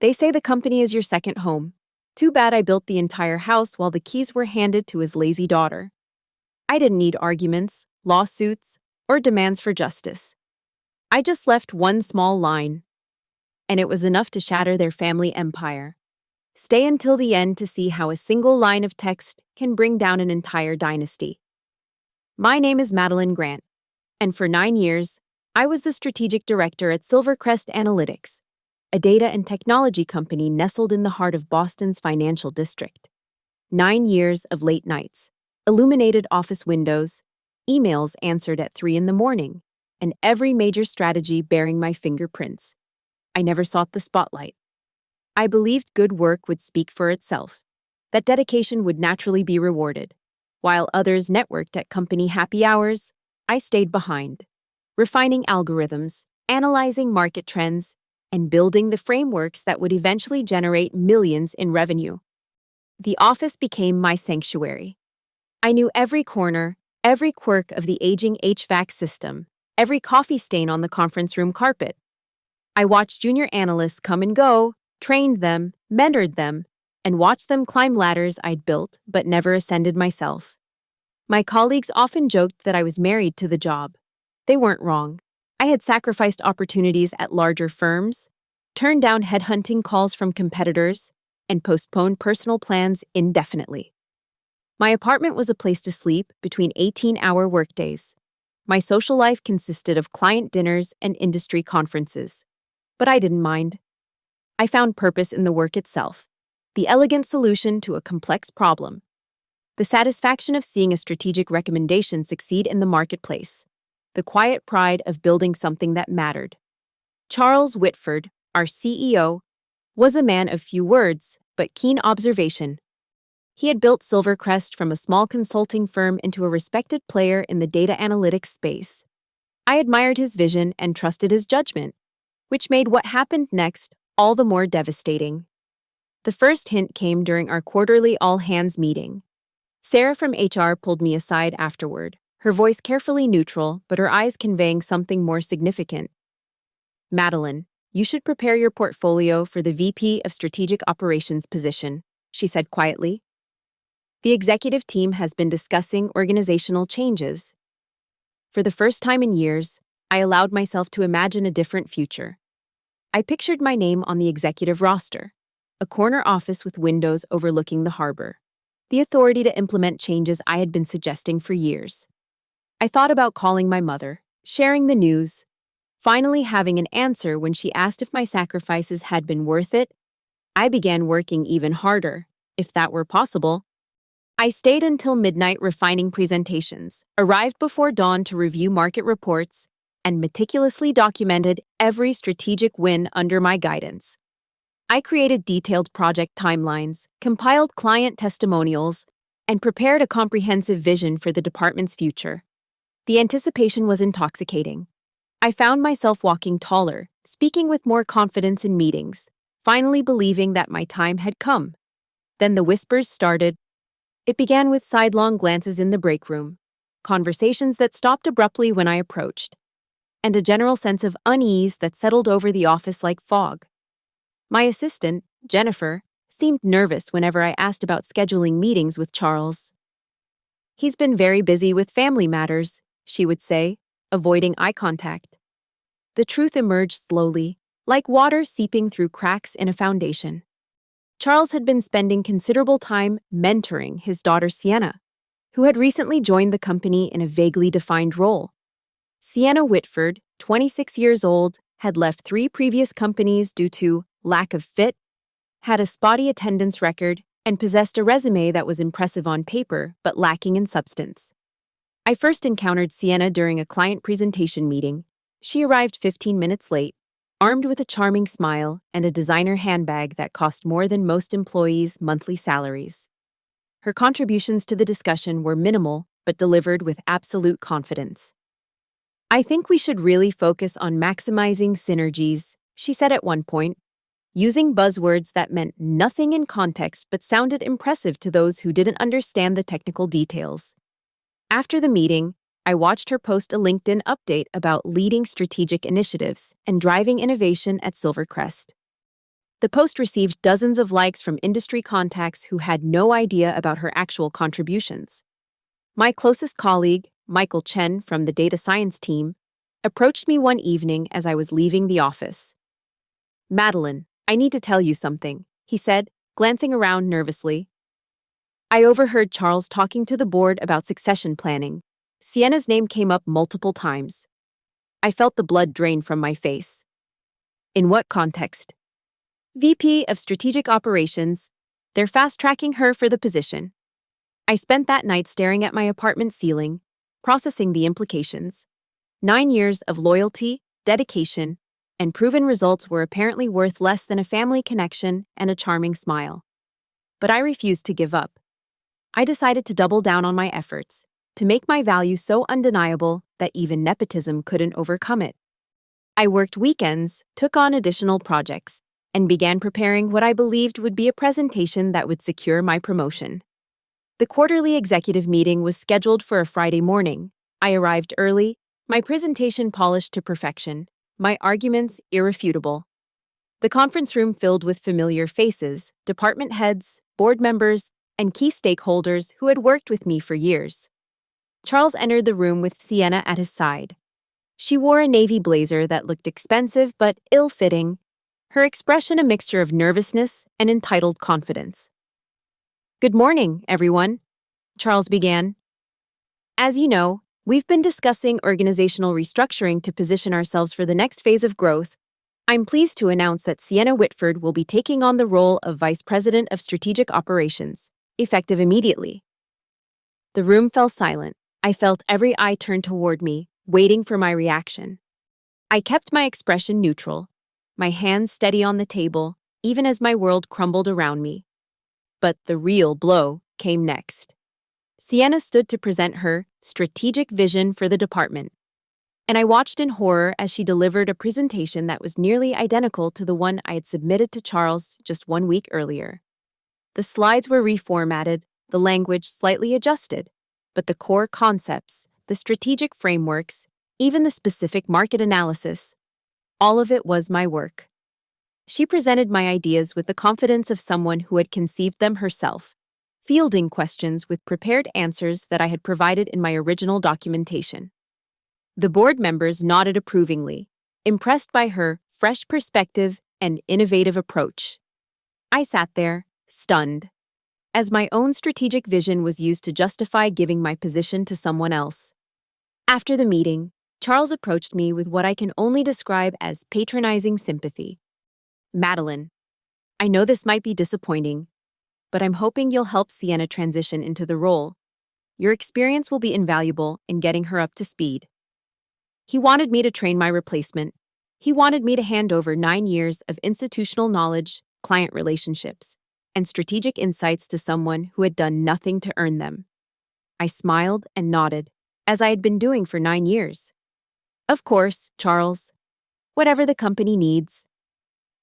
They say the company is your second home. Too bad I built the entire house while the keys were handed to his lazy daughter. I didn't need arguments, lawsuits, or demands for justice. I just left one small line, and it was enough to shatter their family empire. Stay until the end to see how a single line of text can bring down an entire dynasty. My name is Madeline Grant, and for 9 years, I was the strategic director at Silvercrest Analytics, a data and technology company nestled in the heart of Boston's financial district. 9 years of late nights, illuminated office windows, emails answered at 3 in the morning, and every major strategy bearing my fingerprints. I never sought the spotlight. I believed good work would speak for itself, that dedication would naturally be rewarded. While others networked at company happy hours, I stayed behind, refining algorithms, analyzing market trends, and building the frameworks that would eventually generate millions in revenue. The office became my sanctuary. I knew every corner, every quirk of the aging HVAC system, every coffee stain on the conference room carpet. I watched junior analysts come and go, trained them, mentored them, and watched them climb ladders I'd built but never ascended myself. My colleagues often joked that I was married to the job. They weren't wrong. I had sacrificed opportunities at larger firms, turned down headhunting calls from competitors, and postponed personal plans indefinitely. My apartment was a place to sleep between 18-hour workdays. My social life consisted of client dinners and industry conferences. But I didn't mind. I found purpose in the work itself, the elegant solution to a complex problem, the satisfaction of seeing a strategic recommendation succeed in the marketplace, the quiet pride of building something that mattered. Charles Whitford, our CEO, was a man of few words, but keen observation. He had built Silvercrest from a small consulting firm into a respected player in the data analytics space. I admired his vision and trusted his judgment, which made what happened next all the more devastating. The first hint came during our quarterly all-hands meeting. Sarah from HR pulled me aside afterward, her voice carefully neutral, but her eyes conveying something more significant. "Madeline, you should prepare your portfolio for the VP of Strategic Operations position," she said quietly. "The executive team has been discussing organizational changes." For the first time in years, I allowed myself to imagine a different future. I pictured my name on the executive roster, a corner office with windows overlooking the harbor, the authority to implement changes I had been suggesting for years. I thought about calling my mother, sharing the news, finally having an answer when she asked if my sacrifices had been worth it. I began working even harder, if that were possible. I stayed until midnight refining presentations, arrived before dawn to review market reports, and meticulously documented every strategic win under my guidance. I created detailed project timelines, compiled client testimonials, and prepared a comprehensive vision for the department's future. The anticipation was intoxicating. I found myself walking taller, speaking with more confidence in meetings, finally believing that my time had come. Then the whispers started. It began with sidelong glances in the break room, conversations that stopped abruptly when I approached, and a general sense of unease that settled over the office like fog. My assistant, Jennifer, seemed nervous whenever I asked about scheduling meetings with Charles. "He's been very busy with family matters," she would say, avoiding eye contact. The truth emerged slowly, like water seeping through cracks in a foundation. Charles had been spending considerable time mentoring his daughter Sienna, who had recently joined the company in a vaguely defined role. Sienna Whitford, 26 years old, had left 3 previous companies due to lack of fit, had a spotty attendance record, and possessed a resume that was impressive on paper but lacking in substance. I first encountered Sienna during a client presentation meeting. She arrived 15 minutes late, armed with a charming smile and a designer handbag that cost more than most employees' monthly salaries. Her contributions to the discussion were minimal but delivered with absolute confidence. "I think we should really focus on maximizing synergies," she said at one point, using buzzwords that meant nothing in context but sounded impressive to those who didn't understand the technical details. After the meeting, I watched her post a LinkedIn update about leading strategic initiatives and driving innovation at Silvercrest. The post received dozens of likes from industry contacts who had no idea about her actual contributions. My closest colleague, Michael Chen from the data science team, approached me one evening as I was leaving the office. "Madeline, I need to tell you something," he said, glancing around nervously. I overheard Charles talking to the board about succession planning. Sienna's name came up multiple times. I felt the blood drain from my face. In what context? VP of Strategic Operations. They're fast-tracking her for the position. I spent that night staring at my apartment ceiling, processing the implications. 9 years of loyalty, dedication, and proven results were apparently worth less than a family connection and a charming smile. But I refused to give up. I decided to double down on my efforts, to make my value so undeniable that even nepotism couldn't overcome it. I worked weekends, took on additional projects, and began preparing what I believed would be a presentation that would secure my promotion. The quarterly executive meeting was scheduled for a Friday morning. I arrived early, my presentation polished to perfection, my arguments irrefutable. The conference room filled with familiar faces, department heads, board members, and key stakeholders who had worked with me for years. Charles entered the room with Sienna at his side. She wore a navy blazer that looked expensive but ill-fitting, her expression a mixture of nervousness and entitled confidence. "Good morning, everyone," Charles began. "As you know, we've been discussing organizational restructuring to position ourselves for the next phase of growth. I'm pleased to announce that Sienna Whitford will be taking on the role of Vice President of Strategic Operations, effective immediately." The room fell silent. I felt every eye turn toward me, waiting for my reaction. I kept my expression neutral, my hands steady on the table, even as my world crumbled around me. But the real blow came next. Sienna stood to present her strategic vision for the department, and I watched in horror as she delivered a presentation that was nearly identical to the one I had submitted to Charles just 1 week earlier. The slides were reformatted, the language slightly adjusted, but the core concepts, the strategic frameworks, even the specific market analysis, all of it was my work. She presented my ideas with the confidence of someone who had conceived them herself, fielding questions with prepared answers that I had provided in my original documentation. The board members nodded approvingly, impressed by her fresh perspective and innovative approach. I sat there, stunned, as my own strategic vision was used to justify giving my position to someone else. After the meeting, Charles approached me with what I can only describe as patronizing sympathy. "Madeline, I know this might be disappointing, but I'm hoping you'll help Sienna transition into the role. Your experience will be invaluable in getting her up to speed." He wanted me to train my replacement. He wanted me to hand over 9 years of institutional knowledge, client relationships, and strategic insights to someone who had done nothing to earn them. I smiled and nodded, as I had been doing for 9 years. "Of course, Charles. Whatever the company needs."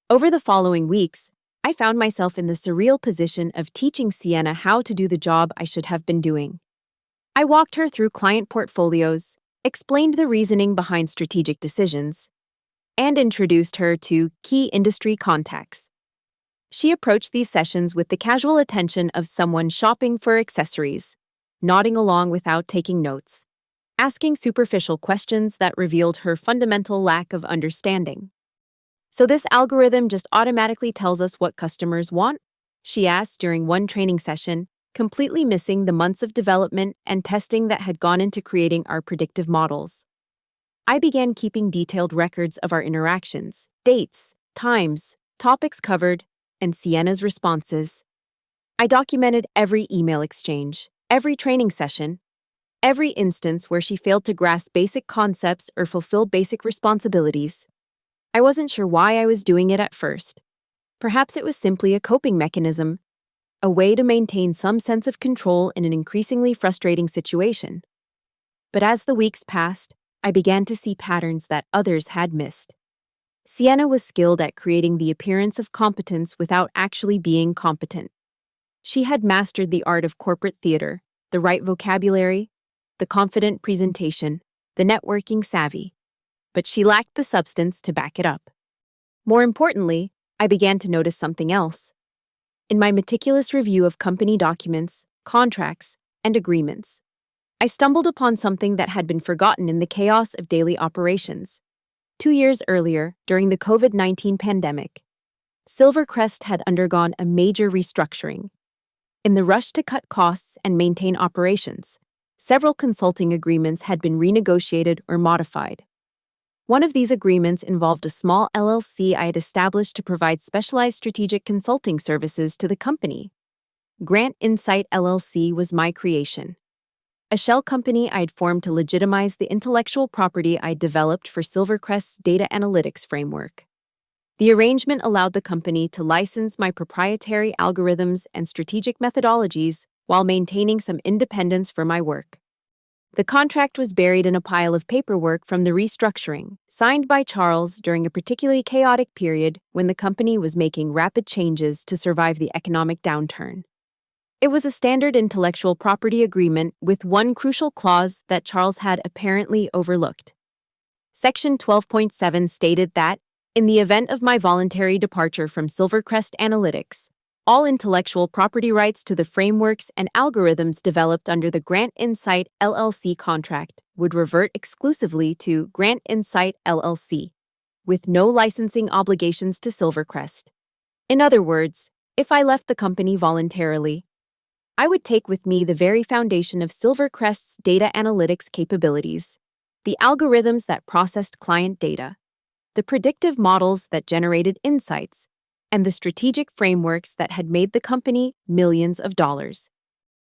Over the following weeks, I found myself in the surreal position of teaching Sienna how to do the job I should have been doing. I walked her through client portfolios, explained the reasoning behind strategic decisions, and introduced her to key industry contacts. She approached these sessions with the casual attention of someone shopping for accessories, nodding along without taking notes, asking superficial questions that revealed her fundamental lack of understanding. "So this algorithm just automatically tells us what customers want?" she asked during one training session, completely missing the months of development and testing that had gone into creating our predictive models. I began keeping detailed records of our interactions, dates, times, topics covered, and Sienna's responses. I documented every email exchange, every training session, every instance where she failed to grasp basic concepts or fulfill basic responsibilities. I wasn't sure why I was doing it at first. Perhaps it was simply a coping mechanism, a way to maintain some sense of control in an increasingly frustrating situation. But as the weeks passed, I began to see patterns that others had missed. Sienna was skilled at creating the appearance of competence without actually being competent. She had mastered the art of corporate theater, the right vocabulary, the confident presentation, the networking savvy, but she lacked the substance to back it up. More importantly, I began to notice something else. In my meticulous review of company documents, contracts, and agreements, I stumbled upon something that had been forgotten in the chaos of daily operations. 2 years earlier, during the COVID-19 pandemic, Silvercrest had undergone a major restructuring. In the rush to cut costs and maintain operations, several consulting agreements had been renegotiated or modified. One of these agreements involved a small LLC I had established to provide specialized strategic consulting services to the company. Grant Insight LLC was my creation, a shell company I'd formed to legitimize the intellectual property I'd developed for Silvercrest's data analytics framework. The arrangement allowed the company to license my proprietary algorithms and strategic methodologies while maintaining some independence for my work. The contract was buried in a pile of paperwork from the restructuring, signed by Charles during a particularly chaotic period when the company was making rapid changes to survive the economic downturn. It was a standard intellectual property agreement with one crucial clause that Charles had apparently overlooked. Section 12.7 stated that, in the event of my voluntary departure from Silvercrest Analytics, all intellectual property rights to the frameworks and algorithms developed under the Grant Insight LLC contract would revert exclusively to Grant Insight LLC, with no licensing obligations to Silvercrest. In other words, if I left the company voluntarily, I would take with me the very foundation of Silvercrest's data analytics capabilities, the algorithms that processed client data, the predictive models that generated insights, and the strategic frameworks that had made the company millions of dollars.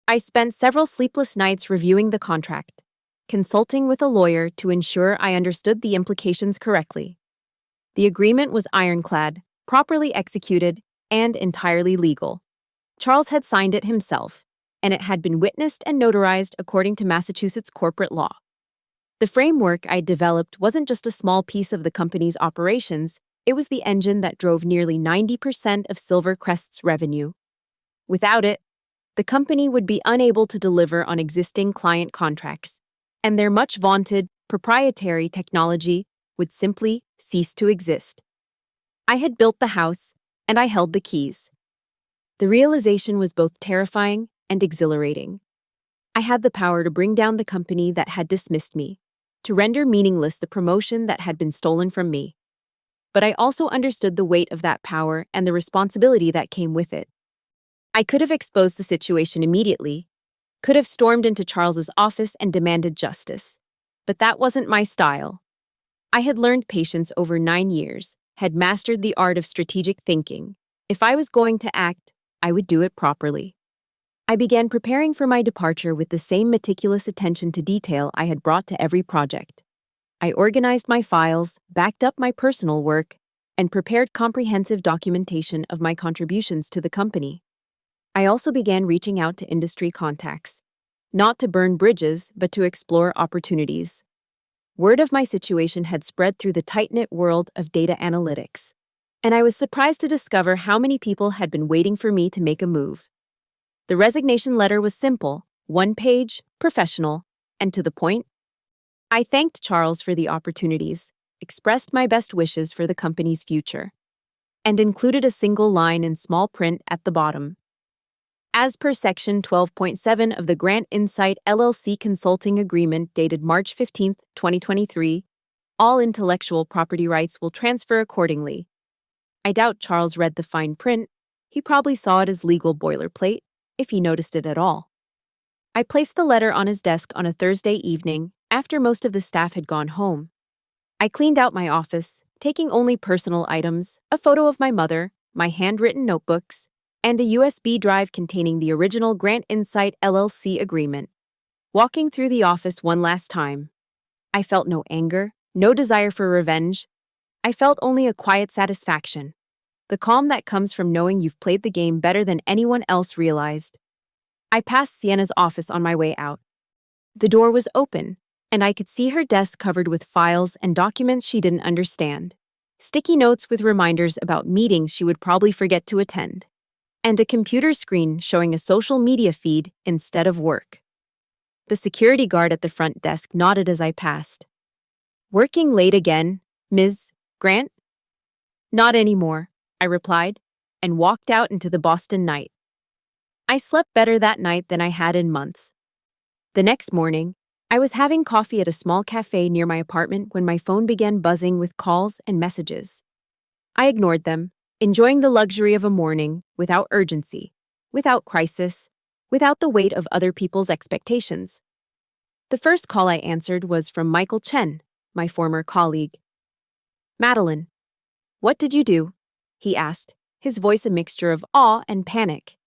I spent several sleepless nights reviewing the contract, consulting with a lawyer to ensure I understood the implications correctly. The agreement was ironclad, properly executed, and entirely legal. Charles had signed it himself, and it had been witnessed and notarized according to Massachusetts corporate law. The framework I'd developed wasn't just a small piece of the company's operations, it was the engine that drove nearly 90% of Silvercrest's revenue. Without it, the company would be unable to deliver on existing client contracts, and their much-vaunted, proprietary technology would simply cease to exist. I had built the house, and I held the keys. The realization was both terrifying and exhilarating. I had the power to bring down the company that had dismissed me, to render meaningless the promotion that had been stolen from me. But I also understood the weight of that power and the responsibility that came with it. I could have exposed the situation immediately, could have stormed into Charles's office and demanded justice. But that wasn't my style. I had learned patience over 9 years, had mastered the art of strategic thinking. If I was going to act, I would do it properly. I began preparing for my departure with the same meticulous attention to detail I had brought to every project. I organized my files, backed up my personal work, and prepared comprehensive documentation of my contributions to the company. I also began reaching out to industry contacts, not to burn bridges, but to explore opportunities. Word of my situation had spread through the tight-knit world of data analytics, and I was surprised to discover how many people had been waiting for me to make a move. The resignation letter was simple, one-page, professional, and to the point. I thanked Charles for the opportunities, expressed my best wishes for the company's future, and included a single line in small print at the bottom. As per Section 12.7 of the Grant Insight LLC Consulting Agreement dated March 15, 2023, all intellectual property rights will transfer accordingly. I doubt Charles read the fine print. He probably saw it as legal boilerplate, if he noticed it at all. I placed the letter on his desk on a Thursday evening, after most of the staff had gone home. I cleaned out my office, taking only personal items, a photo of my mother, my handwritten notebooks, and a USB drive containing the original Grant Insight LLC agreement. Walking through the office one last time, I felt no anger, no desire for revenge. I felt only a quiet satisfaction, the calm that comes from knowing you've played the game better than anyone else realized. I passed Sienna's office on my way out. The door was open, and I could see her desk covered with files and documents she didn't understand, sticky notes with reminders about meetings she would probably forget to attend, and a computer screen showing a social media feed instead of work. The security guard at the front desk nodded as I passed. "Working late again, Ms. Grant?" "Not anymore. I replied, and walked out into the Boston night. I slept better that night than I had in months. The next morning, I was having coffee at a small cafe near my apartment when my phone began buzzing with calls and messages. I ignored them, enjoying the luxury of a morning without urgency, without crisis, without the weight of other people's expectations. The first call I answered was from Michael Chen, my former colleague. "Madeline, what did you do?" he asked, his voice a mixture of awe and panic.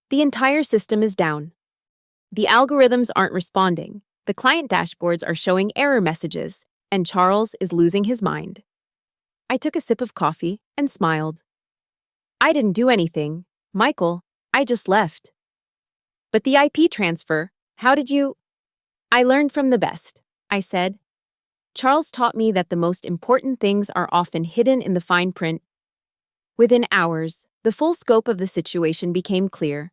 "The entire system is down. The algorithms aren't responding, the client dashboards are showing error messages, and Charles is losing his mind." I took a sip of coffee and smiled. "I didn't do anything, Michael, I just left." "But the IP transfer, how did you—" "I learned from the best," I said. "Charles taught me that the most important things are often hidden in the fine print." Within hours, the full scope of the situation became clear.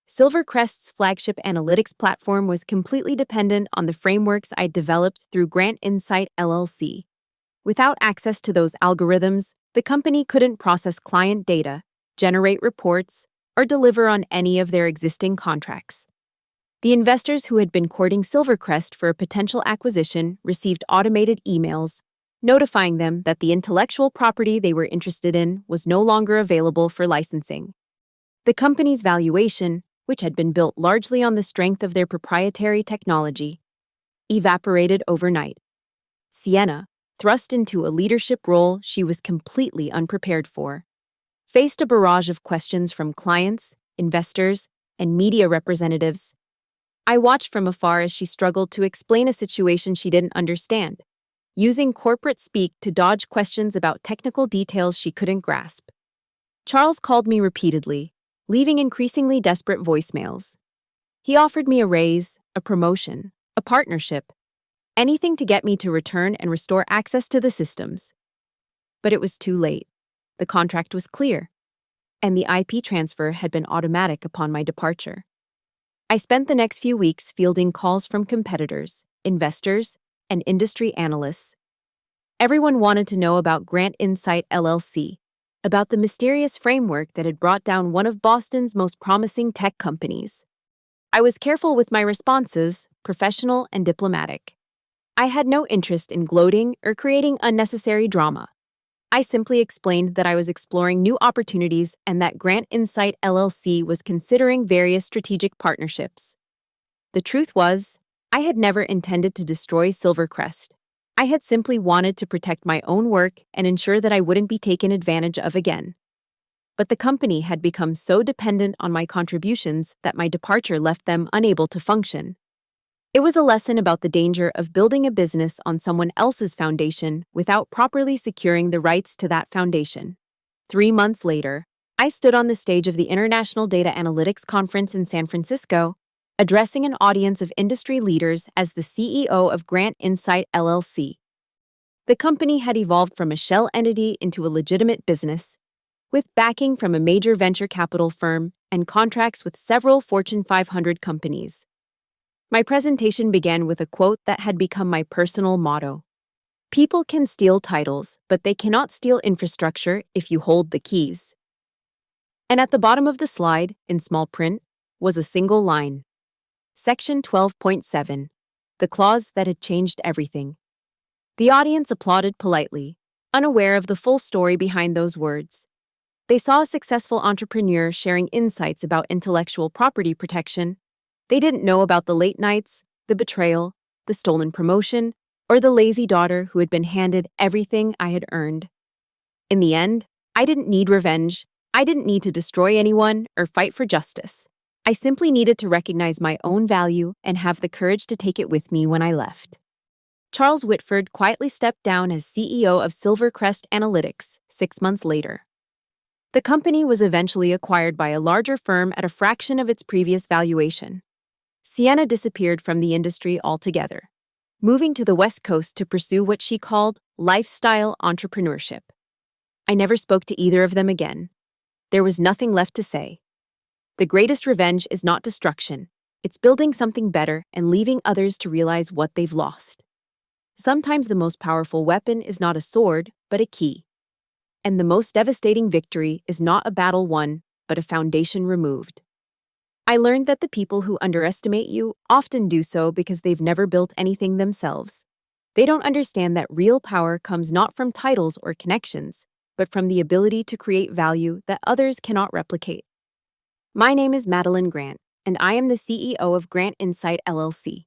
Silvercrest's flagship analytics platform was completely dependent on the frameworks I'd developed through Grant Insight LLC. Without access to those algorithms, the company couldn't process client data, generate reports, or deliver on any of their existing contracts. The investors who had been courting Silvercrest for a potential acquisition received automated emails notifying them that the intellectual property they were interested in was no longer available for licensing. The company's valuation, which had been built largely on the strength of their proprietary technology, evaporated overnight. Sienna, thrust into a leadership role she was completely unprepared for, faced a barrage of questions from clients, investors, and media representatives. I watched from afar as she struggled to explain a situation she didn't understand, using corporate speak to dodge questions about technical details she couldn't grasp. Charles called me repeatedly, leaving increasingly desperate voicemails. He offered me a raise, a promotion, a partnership, anything to get me to return and restore access to the systems. But it was too late. The contract was clear, and the IP transfer had been automatic upon my departure. I spent the next few weeks fielding calls from competitors, investors, and industry analysts. Everyone wanted to know about Grant Insight LLC, about the mysterious framework that had brought down one of Boston's most promising tech companies. I was careful with my responses, professional and diplomatic. I had no interest in gloating or creating unnecessary drama. I simply explained that I was exploring new opportunities and that Grant Insight LLC was considering various strategic partnerships. The truth was, I had never intended to destroy Silvercrest. I had simply wanted to protect my own work and ensure that I wouldn't be taken advantage of again. But the company had become so dependent on my contributions that my departure left them unable to function. It was a lesson about the danger of building a business on someone else's foundation without properly securing the rights to that foundation. 3 months later, I stood on the stage of the International Data Analytics Conference in San Francisco, addressing an audience of industry leaders as the CEO of Grant Insight LLC. The company had evolved from a shell entity into a legitimate business, with backing from a major venture capital firm and contracts with several Fortune 500 companies. My presentation began with a quote that had become my personal motto. "People can steal titles, but they cannot steal infrastructure if you hold the keys." And at the bottom of the slide, in small print, was a single line. Section 12.7, the clause that had changed everything. The audience applauded politely, unaware of the full story behind those words. They saw a successful entrepreneur sharing insights about intellectual property protection. They didn't know about the late nights, the betrayal, the stolen promotion, or the lazy daughter who had been handed everything I had earned. In the end, I didn't need revenge. I didn't need to destroy anyone or fight for justice. I simply needed to recognize my own value and have the courage to take it with me when I left. Charles Whitford quietly stepped down as CEO of Silvercrest Analytics 6 months later. The company was eventually acquired by a larger firm at a fraction of its previous valuation. Sienna disappeared from the industry altogether, moving to the West Coast to pursue what she called lifestyle entrepreneurship. I never spoke to either of them again. There was nothing left to say. The greatest revenge is not destruction. It's building something better and leaving others to realize what they've lost. Sometimes the most powerful weapon is not a sword, but a key. And the most devastating victory is not a battle won, but a foundation removed. I learned that the people who underestimate you often do so because they've never built anything themselves. They don't understand that real power comes not from titles or connections, but from the ability to create value that others cannot replicate. My name is Madeline Grant, and I am the CEO of Grant Insight LLC.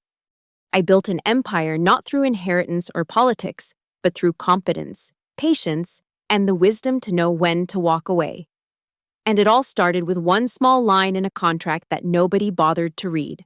I built an empire not through inheritance or politics, but through competence, patience, and the wisdom to know when to walk away. And it all started with one small line in a contract that nobody bothered to read.